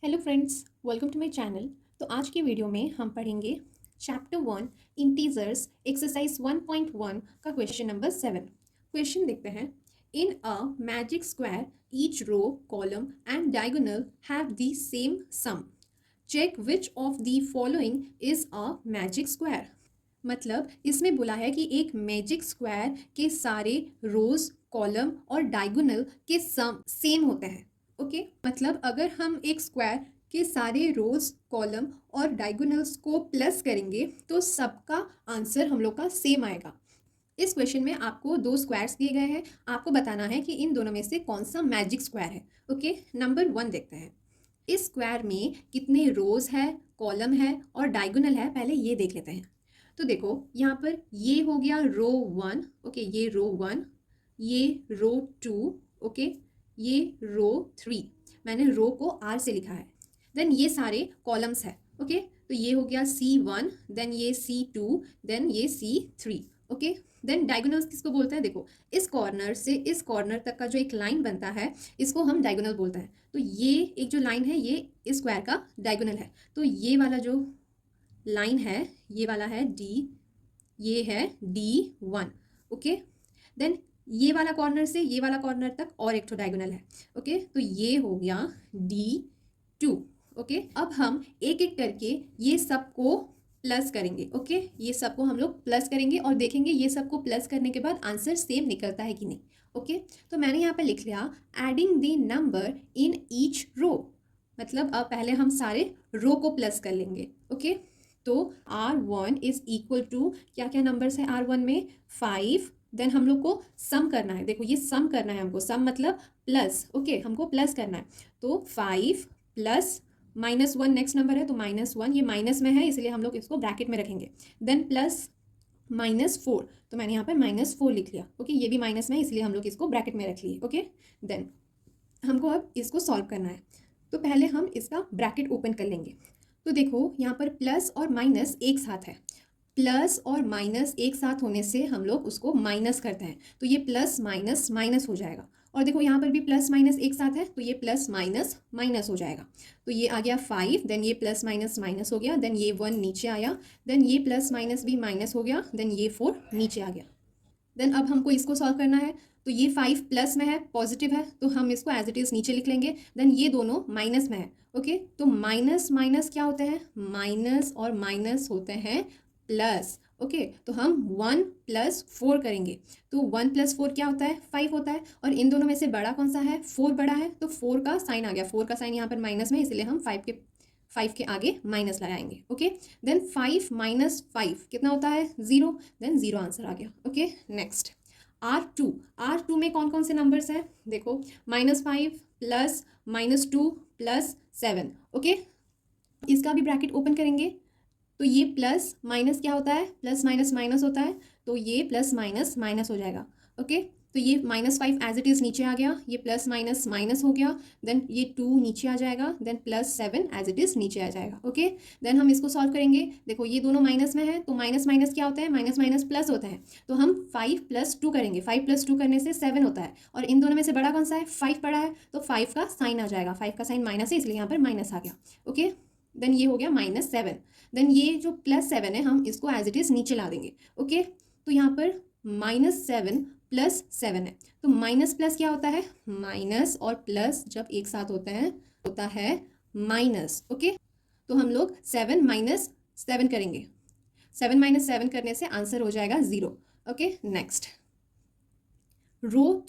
Hello friends, welcome to my channel. तो आज की वीडियो में हम पढ़ेंगे चैप्टर 1 इंटीजर्स एक्सरसाइज 1.1 का क्वेश्चन नंबर 7। क्वेश्चन देखते हैं। In a magic square each row column and diagonal have the same sum. Check which of the following is a magic square. मतलब इसमें बोला है कि एक मैजिक स्क्वायर के सारे रोज कॉलम और डायगोनल के सम सेम होते हैं। ओके मतलब अगर हम एक स्क्वायर के सारे रोज कॉलम और डायगोनल्स को प्लस करेंगे तो सबका आंसर हम लोग का सेम आएगा। इस क्वेश्चन में आपको दो स्क्वायर्स दिए गए हैं, आपको बताना है कि इन दोनों में से कौन सा मैजिक स्क्वायर है। ओके नंबर 1 देखते हैं। इस स्क्वायर में कितने रोज है, कॉलम है और डायगोनल है, पहले ये देख लेते हैं। तो देखो यहाँ पर ये हो गया रो 1। ओके ये रो 1, ये रो 2, ओके ये रो 3। मैंने रो को आर से लिखा है। देन ये सारे कॉलम्स है। ओके तो ये हो गया C1, देन ये C2, देन ये C3। ओके देन डायगोनल्स किसको बोलते हैं? देखो इस कॉर्नर से इस कॉर्नर तक का जो एक लाइन बनता है इसको हम डायगोनल बोलते हैं। तो ये एक जो लाइन है ये इस स्क्वायर का डायगोनल है। तो ये वाला जो लाइन है ये वाला है डी, ये है D1। ओके देन ये वाला कॉर्नर से ये वाला कॉर्नर तक और एक तो डायगोनल है। ओके तो ये हो गया D2। ओके अब हम एक एक करके ये सबको प्लस करेंगे। ओके ये सबको हम लोग प्लस करेंगे और देखेंगे ये सबको प्लस करने के बाद आंसर सेम निकलता है कि नहीं। ओके तो मैंने यहाँ पर लिख लिया adding the number in each row. मतलब अब पहले हम सारे रो को प्लस कर लेंगे। ओके तो R1 इज इक्वल टू क्या क्या नंबर्स है R1 में 5। देन हम लोग को सम करना है। देखो ये सम करना है हमको, सम मतलब प्लस। ओके हमको प्लस करना है। तो 5 प्लस -1 नेक्स्ट नंबर है तो -1, ये माइनस में है इसलिए हम लोग इसको ब्रैकेट में रखेंगे। देन प्लस -4, तो मैंने यहाँ पर -4 लिख लिया। ओके ये भी माइनस में है इसलिए हम लोग इसको ब्रैकेट में रख लिए। ओके देन हमको अब इसको सॉल्व करना है। तो पहले हम इसका ब्रैकेट ओपन कर लेंगे। तो देखो यहाँ पर प्लस और माइनस एक साथ है। प्लस और माइनस एक साथ होने से हम लोग उसको माइनस करते हैं तो ये प्लस माइनस माइनस हो जाएगा। और देखो यहाँ पर भी प्लस माइनस एक साथ है तो ये प्लस माइनस माइनस हो जाएगा। तो ये आ गया 5, देन ये प्लस माइनस माइनस हो गया, देन ये 1 नीचे आया, देन ये प्लस माइनस भी माइनस हो गया, देन ये 4 नीचे आ गया। देन अब हमको इसको सॉल्व करना है। तो ये 5 प्लस में है, पॉजिटिव है, तो हम इसको एज इट इज़ नीचे लिख लेंगे। देन ये दोनों माइनस में है। ओके तो माइनस माइनस क्या होते हैं? माइनस और माइनस होते हैं प्लस। ओके तो हम 1 + 4 करेंगे। तो 1 + 4 क्या होता है? 5 होता है। और इन दोनों में से बड़ा कौन सा है? 4 बड़ा है, तो 4 का साइन आ गया। 4 का साइन यहाँ पर माइनस में, इसलिए हम 5 के आगे माइनस लगाएंगे। ओके देन 5 - 5 कितना होता है? 0। देन 0 आंसर आ गया। ओके नेक्स्ट R2 में कौन कौन से नंबर्स हैं? देखो -5 प्लस -2 प्लस 7। ओके इसका भी ब्रैकेट ओपन करेंगे। तो ये प्लस माइनस क्या होता है? प्लस माइनस माइनस होता है, तो ये प्लस माइनस माइनस हो जाएगा। ओके तो ये -5 एज इट इज़ नीचे आ गया, ये प्लस माइनस माइनस हो गया, देन ये 2 नीचे आ जाएगा, देन +7 एज इट इज़ नीचे आ जाएगा। ओके देन हम इसको सॉल्व करेंगे। देखो ये दोनों माइनस में है तो माइनस माइनस क्या होता है? माइनस माइनस प्लस होता है। तो हम 5 + 2 करेंगे। 5 + 2 करने से 7 होता है। और इन दोनों में से बड़ा कौन सा है? 5 बड़ा है, तो 5 का साइन आ जाएगा। 5 का साइन माइनस है इसलिए यहाँ पर माइनस आ गया। ओके देन ये हो गया -7। देन ये जो +7 है हम इसको एज इट इज़ नीचे ला देंगे। ओके तो यहाँ पर -7 + 7 है, तो माइनस प्लस क्या होता है? माइनस, और प्लस जब एक साथ होते हैं होता है माइनस। ओके तो हम लोग 7 - 7 करेंगे। 7 - 7 करने से आंसर हो जाएगा 0। ओके नेक्स्ट रो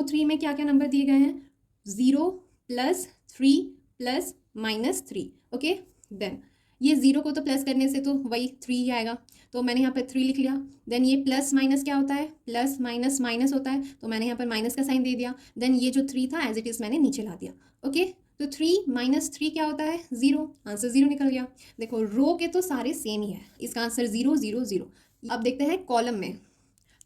3 में क्या क्या नंबर दिए गए हैं? 0 + 3 + -3। ओके देन ये 0 को तो प्लस करने से तो वही 3 ही आएगा, तो मैंने यहाँ पर 3 लिख लिया। देन ये प्लस माइनस क्या होता है? प्लस माइनस माइनस होता है, तो मैंने यहाँ पर माइनस का साइन दे दिया। देन ये जो 3 था एज इट इज़ मैंने नीचे ला दिया। ओके तो 3 - 3 क्या होता है? 0। आंसर 0 निकल गया। देखो रो के तो सारे सेम ही है, इसका आंसर 0 0 0। अब देखते हैं कॉलम में।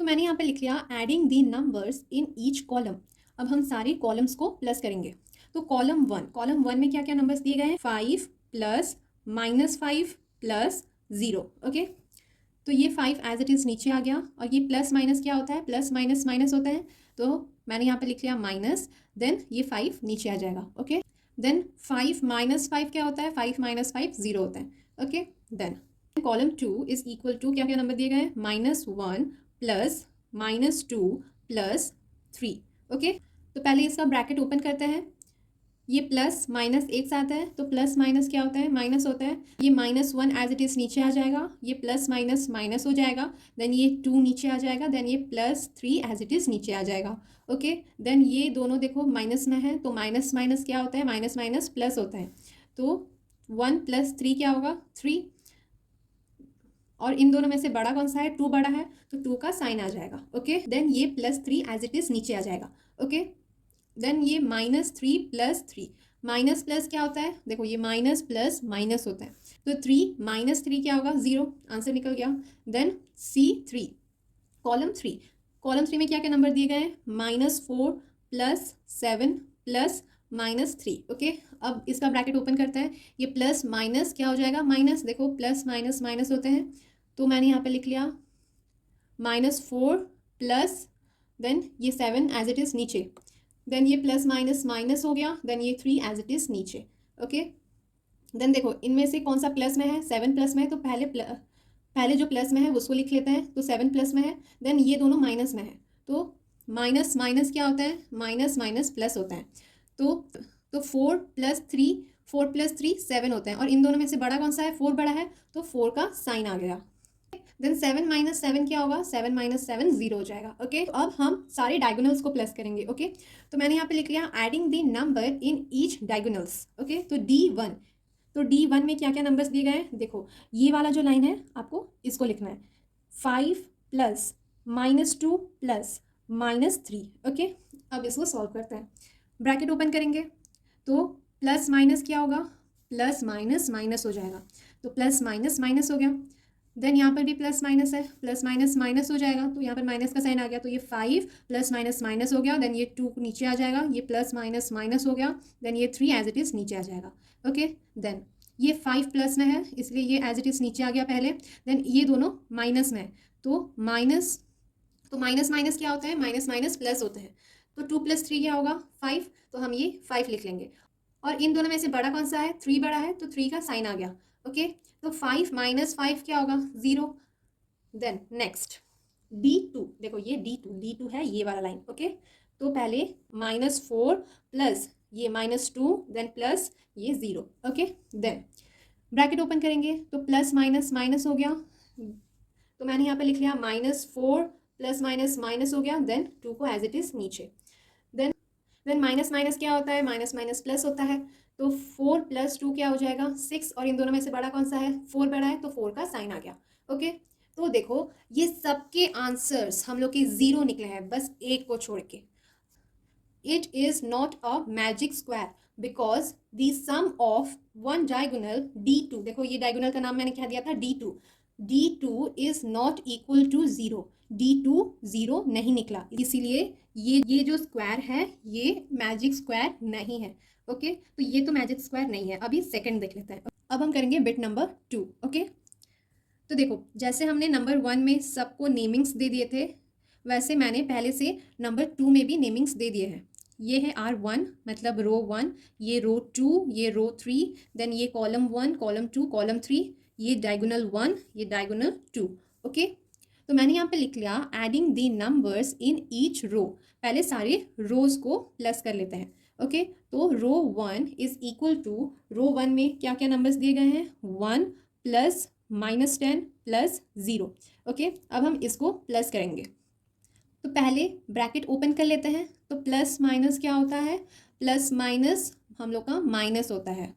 तो मैंने यहाँ पे लिख लिया adding the numbers in each column. अब हम सारे कॉलम्स को प्लस करेंगे। तो कॉलम 1 में क्या क्या नंबर्स दिए गए हैं? 5 + -5 + 0। ओके तो ये 5 एज इट इज़ नीचे आ गया। और ये प्लस माइनस क्या होता है? प्लस माइनस माइनस होता है, तो मैंने यहाँ पे लिख लिया माइनस, देन ये 5 नीचे आ जाएगा। ओके देन 5 - 5 क्या होता है, 5 - 5 0 होता है, okay. Then column 2 is equal to क्या क्या नंबर दिए गए हैं, -1 प्लस -2 प्लस 3, ओके। तो पहले इसका ब्रैकेट ओपन करते हैं, ये प्लस माइनस एक साथ है तो प्लस माइनस क्या होता है, माइनस होता है। ये -1 एज इट इज़ नीचे आ जाएगा, ये प्लस माइनस माइनस हो जाएगा, देन ये 2 नीचे आ जाएगा, देन ये +3 एज इट इज़ नीचे आ जाएगा, ओके। देन ये दोनों देखो माइनस में है तो माइनस माइनस क्या होता है, माइनस माइनस प्लस होता है, तो 1 + 3 क्या होगा, 3। और इन दोनों में से बड़ा कौन सा है, 2 बड़ा है तो 2 का साइन आ जाएगा, ओके। देन ये +3 एज इट इज़ नीचे आ जाएगा, ओके। देन ये -3 + 3, माइनस प्लस क्या होता है, देखो ये माइनस प्लस माइनस होता है, तो 3 - 3 क्या होगा, 0, आंसर निकल गया। देन C3 कॉलम 3 में क्या क्या नंबर दिए गए हैं, -4 + 7 + -3, ओके। अब इसका ब्रैकेट ओपन करते हैं, ये प्लस माइनस क्या हो जाएगा, माइनस, देखो प्लस माइनस माइनस होते हैं, तो मैंने यहाँ पे लिख लिया -4 प्लस देन ये 7 एज इट इज़ नीचे, देन ये प्लस माइनस माइनस हो गया, देन ये 3 एज इट इज़ नीचे, ओके। देन देखो इनमें से कौन सा प्लस में है, 7 प्लस में है, तो पहले जो प्लस में है उसको लिख लेते हैं, तो 7 प्लस में है, देन ये दोनों माइनस में है, तो माइनस माइनस क्या होता है, माइनस माइनस प्लस होता है, तो 4 + 3 7 होते हैं, और इन दोनों में से बड़ा कौन सा है, 4 बड़ा है, तो 4 का साइन आ गया। देन 7 - 7 क्या होगा, 7 - 7 0 हो जाएगा, ओके। तो अब हम सारे डायगोनल्स को प्लस करेंगे, ओके। तो मैंने यहाँ पे लिख लिया adding the number in each diagonals, okay. तो D1 में क्या क्या नंबर्स दिए गए हैं, देखो ये वाला जो लाइन है आपको इसको लिखना है, 5 + -2 + -3, ओके। अब इसको सॉल्व करते हैं, ब्रैकेट ओपन करेंगे तो प्लस माइनस क्या होगा, प्लस माइनस माइनस हो जाएगा, तो प्लस माइनस माइनस हो गया। देन यहाँ पर भी प्लस माइनस है, प्लस माइनस माइनस हो जाएगा, तो यहाँ पर माइनस का साइन आ गया, तो ये 5 + माइनस माइनस हो गया, देन ये 2 नीचे आ जाएगा, ये प्लस माइनस माइनस हो गया, देन ये 3 एज इट इज़ नीचे आ जाएगा, ओके। देन ये 5 प्लस में है इसलिए ये एज इट इज़ नीचे आ गया पहले, देन ये दोनों माइनस में है, तो माइनस माइनस क्या होता है, माइनस माइनस प्लस होते हैं, तो 2 + 3 क्या होगा, 5, तो हम ये 5 लिख लेंगे। और इन दोनों में से बड़ा कौन सा है, 3 बड़ा है, तो 3 का साइन आ गया, ओके। तो 5 - 5 क्या होगा, 0। देन नेक्स्ट D2, देखो ये D2 है ये वाला लाइन, ओके। तो पहले -4 प्लस ये -2 देन प्लस ये 0, ओके। देन ब्रैकेट ओपन करेंगे तो प्लस माइनस माइनस हो गया, तो मैंने यहाँ पे लिख लिया -4 प्लस माइनस माइनस हो गया, देन 2 को एज इट इज़ नीचे। देन माइनस माइनस क्या होता है, माइनस माइनस प्लस होता है, तो 4 + 2 क्या हो जाएगा, 6, और इन दोनों में से बड़ा कौन सा है, 4 बड़ा है, तो 4 का साइन आ गया, ओके। तो देखो ये सबके आंसर्स हम लोग के 0 निकले हैं, बस एक को छोड़ के। It is not a magic square because the sum of one diagonal D2, देखो ये डायगोनल का नाम मैंने क्या दिया था, D2 is not equal to 0, D2 0 नहीं निकला, इसीलिए ये जो स्क्वायर है ये मैजिक स्क्वायर नहीं है, ओके। तो ये तो मैजिक स्क्वायर नहीं है। अभी सेकंड देख लेते हैं, अब हम करेंगे बिट नंबर 2, ओके। तो देखो जैसे हमने नंबर 1 में सबको नेमिंग्स दे दिए थे, वैसे मैंने पहले से नंबर 2 में भी नेमिंग्स दे दिए हैं। ये है R1 मतलब रो 1, ये रो 2, ये रो 3, देन ये कॉलम 1, कॉलम 2, कॉलम 3, ये डायगोनल 1, ये डायगोनल 2, ओके। तो मैंने यहाँ पे लिख लिया adding the numbers in each row, पहले सारे रोज को प्लस कर लेते हैं, ओके। तो रो 1 इज इक्वल टू, रो 1 में क्या क्या नंबर्स दिए गए हैं, 1 + -10 + 0, ओके। अब हम इसको प्लस करेंगे, तो पहले ब्रैकेट ओपन कर लेते हैं, तो प्लस माइनस क्या होता है, प्लस माइनस हम लोग का माइनस होता है,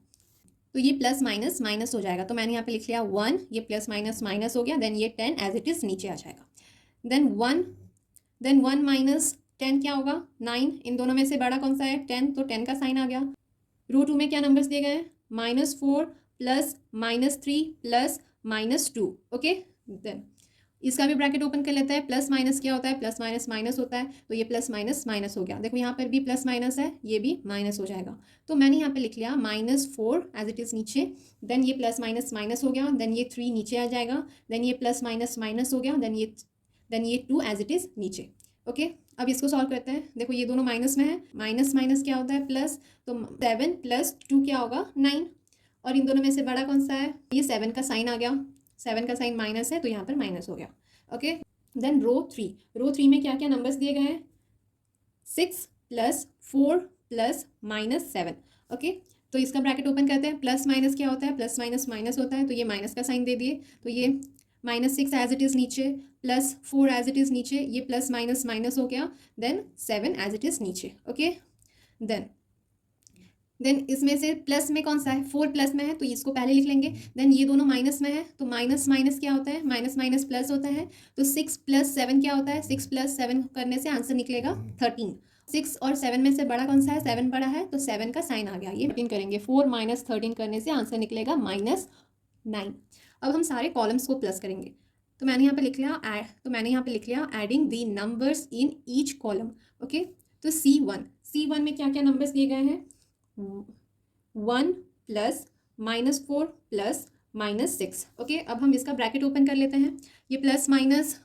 तो ये प्लस माइनस माइनस हो जाएगा, तो मैंने यहाँ पे लिख लिया 1, ये प्लस माइनस माइनस हो गया, देन ये 10 एज इट इज़ नीचे आ जाएगा, देन 1 - 10 क्या होगा, 9, इन दोनों में से बड़ा कौन सा है, 10, तो 10 का साइन आ गया। रो 2 में क्या नंबर्स दिए गए हैं, -4 + -3 + -2, ओके। देन इसका भी ब्रैकेट ओपन कर लेते हैं, प्लस माइनस क्या होता है, प्लस माइनस माइनस होता है, तो ये प्लस माइनस माइनस हो गया, देखो यहाँ पर भी प्लस माइनस है, ये भी माइनस हो जाएगा, तो मैंने यहाँ पे लिख लिया -4 एज इट इज़ नीचे, देन ये प्लस माइनस माइनस हो गया, देन ये 3 नीचे आ जाएगा, देन ये प्लस माइनस माइनस हो गया, देन ये 2 एज इट इज़ नीचे, ओके। अब इसको सॉल्व करते हैं। देखो ये दोनों माइनस में है, माइनस माइनस क्या होता है प्लस, तो 7 + 2 क्या होगा 9, और इन दोनों में से बड़ा कौन सा है, ये 7 का साइन आ गया, 7 का साइन माइनस है तो यहाँ पर माइनस हो गया। ओके, देन रो थ्री में क्या क्या नंबर्स दिए गए हैं, 6 + 4 + -7। ओके, तो इसका ब्रैकेट ओपन करते हैं। प्लस माइनस क्या होता है, प्लस माइनस माइनस होता है, तो ये माइनस का साइन दे दिए, तो ये -6 एज इट इज़ नीचे, +4 एज इट इज़ नीचे, ये प्लस माइनस माइनस हो गया, देन 7 एज इट इज़ नीचे। ओके, देन इसमें से प्लस में कौन सा है, 4 प्लस में है तो इसको पहले लिख लेंगे। देन ये दोनों माइनस में है तो माइनस माइनस क्या होता है, माइनस माइनस प्लस होता है, तो 6 + 7 क्या होता है, 6 + 7 करने से आंसर निकलेगा 13। 6 और 7 में से बड़ा कौन सा है, 7 बड़ा है, तो 7 का साइन आ गया, ये 13 करेंगे, 4 - 13 करने से आंसर निकलेगा -9। अब हम सारे कॉलम्स को प्लस करेंगे, तो मैंने यहाँ पे लिख लिया adding the numbers in each column. Okay, तो C1 में क्या क्या नंबर्स दिए गए हैं, 1 + -4 + -6। ओके, अब हम इसका ब्रैकेट ओपन कर लेते हैं। ये प्लस माइनस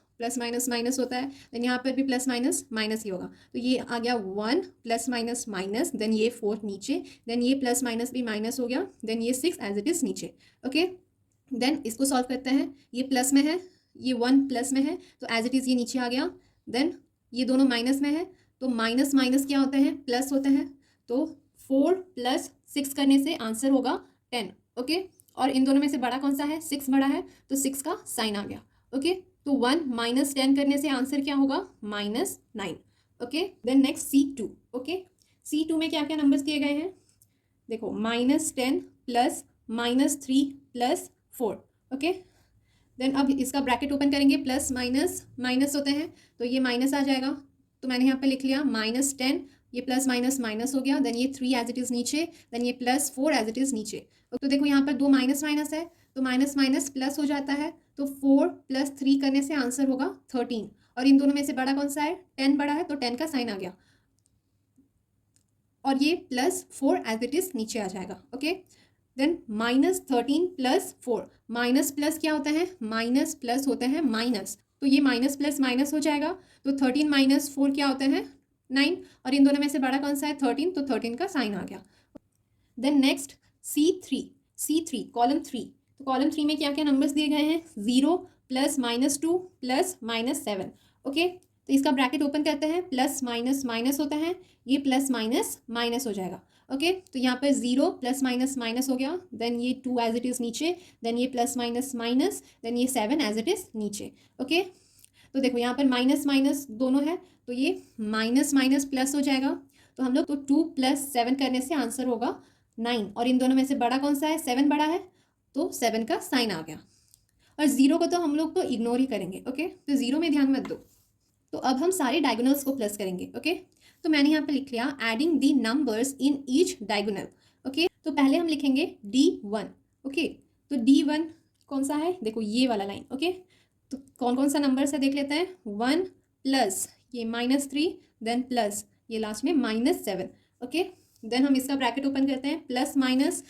माइनस होता है, देन यहाँ पर भी प्लस माइनस माइनस ही होगा, तो ये आ गया 1 + माइनस, देन ये 4 नीचे, देन ये प्लस माइनस भी माइनस हो गया, देन ये 6 एज इट इज़ नीचे। ओके, देन इसको सॉल्व करते हैं। ये प्लस में है, ये 1 प्लस में है, तो एज इट इज़ ये नीचे आ गया। देन ये दोनों माइनस में है, तो माइनस माइनस क्या होते हैं, प्लस होते हैं, तो 4 + 6 करने से आंसर होगा 10। ओके, और इन दोनों में से बड़ा कौन सा है, 6 बड़ा है, तो 6 का साइन आ गया। ओके, तो 1 - 10 करने से आंसर क्या होगा, -9। Okay, then next C2। Okay, C2 में क्या क्या नंबर्स दिए गए हैं, देखो -10 + -3 + 4। ओके, देन अब इसका ब्रैकेट ओपन करेंगे, प्लस माइनस माइनस होते हैं, तो ये माइनस आ जाएगा, तो मैंने यहाँ पे लिख लिया -10, ये प्लस माइनस माइनस हो गया, देन ये 3 एज इट इज़ नीचे, देन ये +4 एज इट इज़ नीचे। तो देखो यहाँ पर 2 माइनस माइनस है, तो माइनस माइनस प्लस हो जाता है, तो 4 + 3 करने से आंसर होगा 13, और इन दोनों में से बड़ा कौन सा है, 10 बड़ा है, तो 10 का साइन आ गया, और ये +4 एज इट इज़ नीचे आ जाएगा। ओके, देन -13 + 4, माइनस प्लस क्या होता है, माइनस प्लस होते हैं माइनस, तो ये माइनस प्लस माइनस हो जाएगा, तो 13 - 4 क्या होते हैं 9, और इन दोनों में से बड़ा कौन सा है 13, तो 13 का साइन आ गया। देन नेक्स्ट C3 कॉलम 3, तो कॉलम 3 में क्या क्या नंबर्स दिए गए हैं, 0 + -2 + -7। ओके, तो इसका ब्रैकेट ओपन करते हैं, प्लस माइनस माइनस होता है, ये प्लस माइनस माइनस हो जाएगा। ओके, तो यहाँ पर 0 + माइनस माइनस हो गया, देन ये 2 एज इट इज़ नीचे, देन ये प्लस माइनस माइनस, देन ये 7 एज इट इज़ नीचे। ओके, तो देखो यहाँ पर माइनस माइनस दोनों है, तो ये माइनस माइनस प्लस हो जाएगा, तो हम लोग तो 2 + 7 करने से आंसर होगा 9, और इन दोनों में से बड़ा कौन सा है, 7 बड़ा है, तो 7 का साइन आ गया, और 0 को तो हम लोग तो इग्नोर ही करेंगे। ओके, तो 0 में ध्यान मत दो। तो अब हम सारे डायगोनल्स को प्लस करेंगे। ओके, तो मैंने यहाँ पे लिख लिया adding the numbers in each diagonal. Okay, तो पहले हम लिखेंगे D1। ओके, तो D1 कौन सा है, देखो ये वाला लाइन। ओके, तो कौन कौन सा नंबर्स है देख लेते हैं, 1 + ये -3, देन प्लस ये लास्ट में -7। ओके, देन हम इसका ब्रैकेट ओपन करते हैं, प्लस माइनस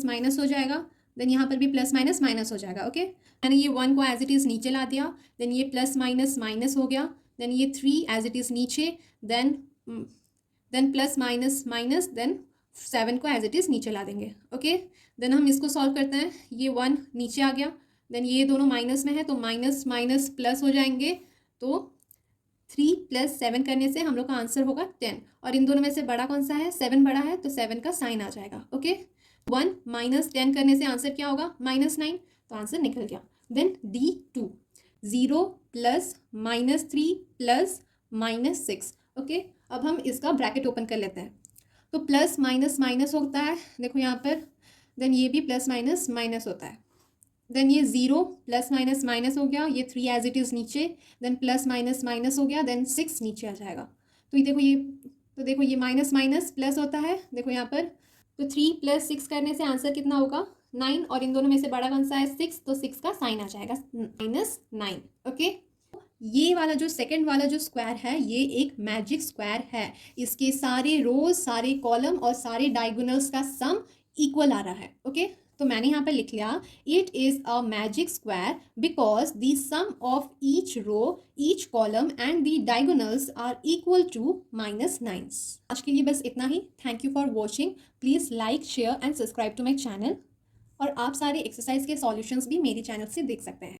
माइनस हो जाएगा, देन यहाँ पर भी प्लस माइनस माइनस हो जाएगा। ओके, मैंने ये 1 को एज इट इज़ नीचे ला दिया, देन ये प्लस माइनस माइनस हो गया, देन ये 3 एज इट इज़ नीचे, then plus minus minus, then 7 को एज इट इज़ नीचे ला देंगे। ओके, देन हम इसको सॉल्व करते हैं, ये 1 नीचे आ गया, देन ये दोनों माइनस में है, तो माइनस माइनस प्लस हो जाएंगे, तो 3 + 7 करने से हम लोग का आंसर होगा 10, और इन दोनों में से बड़ा कौन सा है, 7 बड़ा है, तो 7 का साइन आ जाएगा। ओके, 1 - 10 करने से आंसर क्या होगा, -9, तो आंसर निकल गया। Then D2, 0 + -3 + -6। ओके, अब हम इसका ब्रैकेट ओपन कर लेते हैं, तो प्लस माइनस माइनस होता है, देखो यहाँ पर, देन ये भी प्लस माइनस माइनस होता है, देन ये 0 + माइनस माइनस हो गया, ये 3 एज इट इज़ नीचे, देन प्लस माइनस माइनस हो गया, देन 6 नीचे आ जाएगा, तो ये देखो ये माइनस माइनस प्लस होता है, देखो यहाँ पर, तो 3 + 6 करने से आंसर कितना होगा 9, और इन दोनों में से बड़ा कौन सा है 6, तो 6 का साइन आ जाएगा -9। ओके, ये वाला जो सेकंड वाला जो स्क्वायर है, ये एक मैजिक स्क्वायर है, इसके सारे रोज, सारे कॉलम और सारे डायगोनल्स का सम इक्वल आ रहा है। ओके, तो मैंने यहाँ पे लिख लिया it is a magic square because the sum of each row, each column and the diagonals are equal to -9। आज के लिए बस इतना ही। Thank you for watching. Please like, share and subscribe to my channel. और आप सारे exercise के सॉल्यूशंस भी मेरे चैनल से देख सकते हैं।